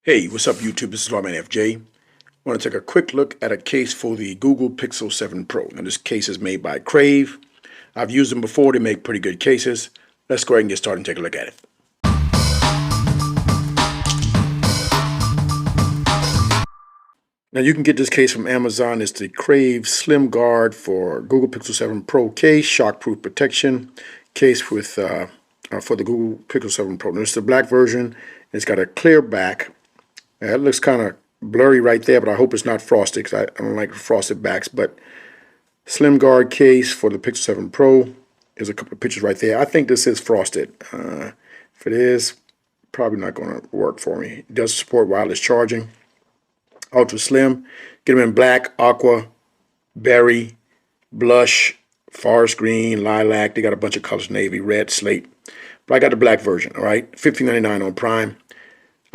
Hey, what's up YouTube? This is Lawman FJ. I want to take a quick look at a case for the Google Pixel 7 Pro. Now this case is made by Crave. I've used them before. They make pretty good cases. Let's go ahead and get started and take a look at it. Now you can get this case from Amazon. It's the Crave Slim Guard for Google Pixel 7 Pro case, shockproof protection case with for the Google Pixel 7 Pro. Now this is the black version. It's got a clear back. It looks kind of blurry right there, but I hope it's not frosted because I don't like frosted backs. But Slim Guard case for the Pixel 7 Pro. There's a couple of pictures right there. I think this is frosted. If it is, probably not going to work for me. It does support wireless charging. Ultra slim. Get them in black, aqua, berry, blush, forest green, lilac. They got a bunch of colors: navy, red, slate. But I got the black version. All right, $15.99 on Prime.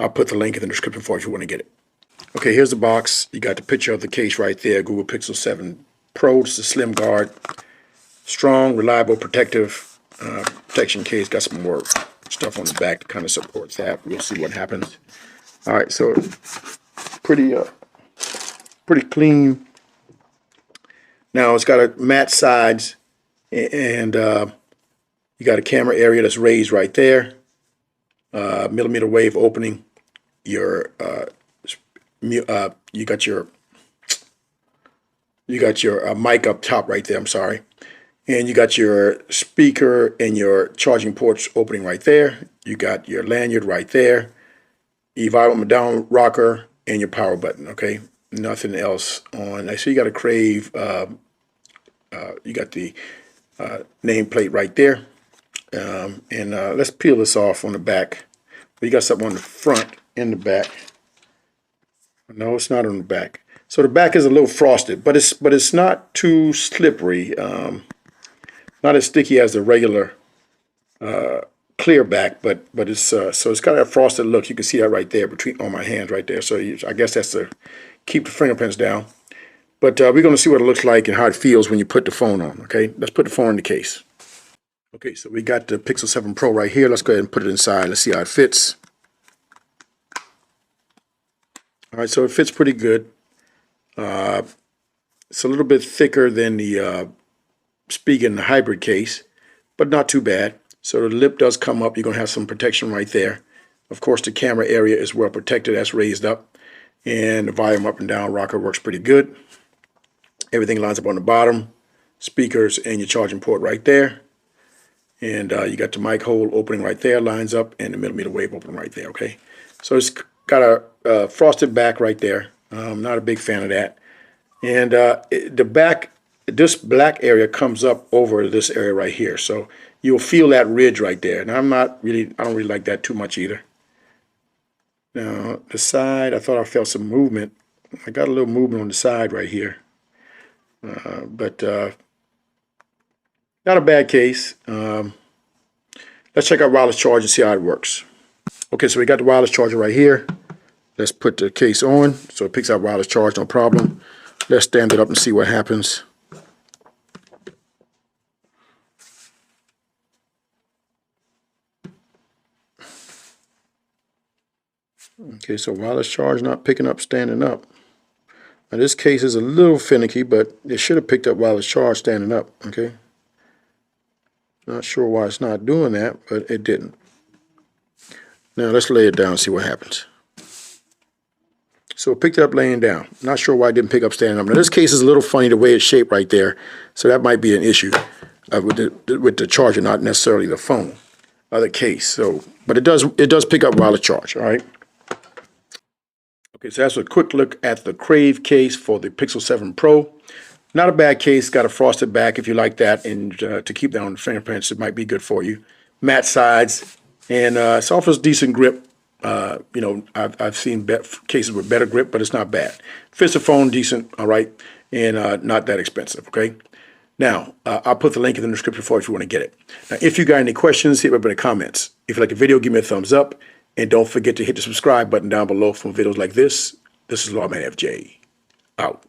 I'll put the link in the description for you if you want to get it. Okay, here's the box. You got the picture of the case right there. Google Pixel 7 Pro. It's a Slim Guard. Strong, reliable, protective protection case. Got some more stuff on the back that kind of supports that. We'll see what happens. All right, so pretty clean. Now it's got a matte sides, and you got a camera area that's raised right there. Millimeter wave opening. You got your mic up top right there. I'm sorry, and you got your speaker and your charging ports opening right there. You got your lanyard right there. Your volume down rocker and your power button. Okay, nothing else on. So you got a Crave. You got the nameplate right there. And let's peel this off on the back. You got something on the front and the back. No, it's not on the back. So the back is a little frosted, but it's not too slippery. Not as sticky as the regular clear back, but it's so it's got that frosted look. You can see that right there on my hands right there. So I guess that's to keep the fingerprints down. But we're going to see what it looks like and how it feels when you put the phone on. Okay, let's put the phone in the case. Okay, so we got the Pixel 7 Pro right here. Let's go ahead and put it inside. Let's see how it fits. All right, so it fits pretty good. It's a little bit thicker than the Spigen hybrid case, but not too bad. So the lip does come up. You're going to have some protection right there. Of course, the camera area is well protected. That's raised up. And the volume up and down rocker works pretty good. Everything lines up on the bottom. Speakers and your charging port right there. And you got the mic hole opening right there, lines up, and the millimeter wave opening right there, okay? So it's got a frosted back right there. I'm not a big fan of that. And the back, this black area comes up over this area right here. So you'll feel that ridge right there. And I don't really like that too much either. Now, the side, I thought I felt some movement. I got a little movement on the side right here. But not a bad case. Let's check out wireless charge and see how it works. Okay, so we got the wireless charger right here. Let's put the case on so it picks out wireless charge, no problem. Let's stand it up and see what happens. Okay, so wireless charge not picking up standing up. Now this case is a little finicky, but it should have picked up wireless charge standing up, okay? Not sure why it's not doing that, but it didn't. Now let's lay it down and see what happens. So it picked it up laying down. Not sure why it didn't pick up standing up. Now this case is a little funny the way it's shaped right there, so that might be an issue with the charger, not necessarily the phone or the case. So, but it does pick up wireless charge. All right. Okay, so that's a quick look at the Crave case for the Pixel 7 Pro. Not a bad case. Got a frosted back if you like that, and to keep that on the fingerprints, it might be good for you. Matte sides, and it offers decent grip. You know, I've seen cases with better grip, but it's not bad. Fits the phone decent, all right, and not that expensive, okay? Now, I'll put the link in the description for you if you want to get it. Now, if you got any questions, hit me up in the comments. If you like the video, give me a thumbs up, and don't forget to hit the subscribe button down below for videos like this. This is Lawman FJ, out.